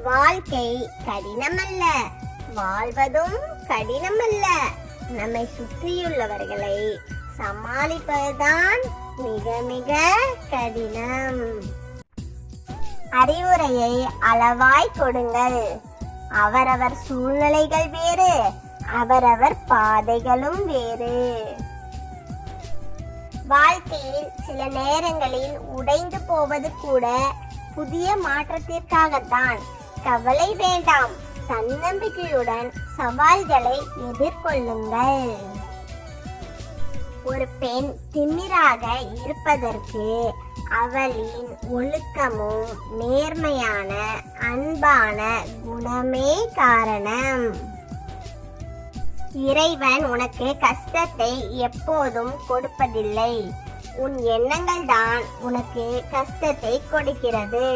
வாழ்க்கை கடினமல்ல, வாழ்வதும் கடினமல்ல. நம்மை சுற்றியுள்ளவர்களை சமாளிப்பதுதான் மிக மிக கடினம். அறிவுரையை அளவாய் கொடுங்கள். அவரவர் சூழ்நிலைகள் வேறு, அவரவர் பாதைகளும் வேறு. வாழ்க்கையில் சில நேரங்களில் உடைந்து போவது கூட புதிய மாற்றத்திற்காகத்தான். கவலை வேண்டாம், தன்னம்பிக்கையுடன் சவால்களை எதிர்கொள்ளுங்கள். ஒரு பெண் திமிராக இருப்பதற்கு அவளின் ஒழுக்கமும் நேர்மையான அன்பான குணமே காரணம். இறைவன் உனக்கு கஷ்டத்தை எப்போதும் கொடுப்பதில்லை, உன் எண்ணங்கள் தான் உனக்கு கஷ்டத்தை கொடுக்கிறது.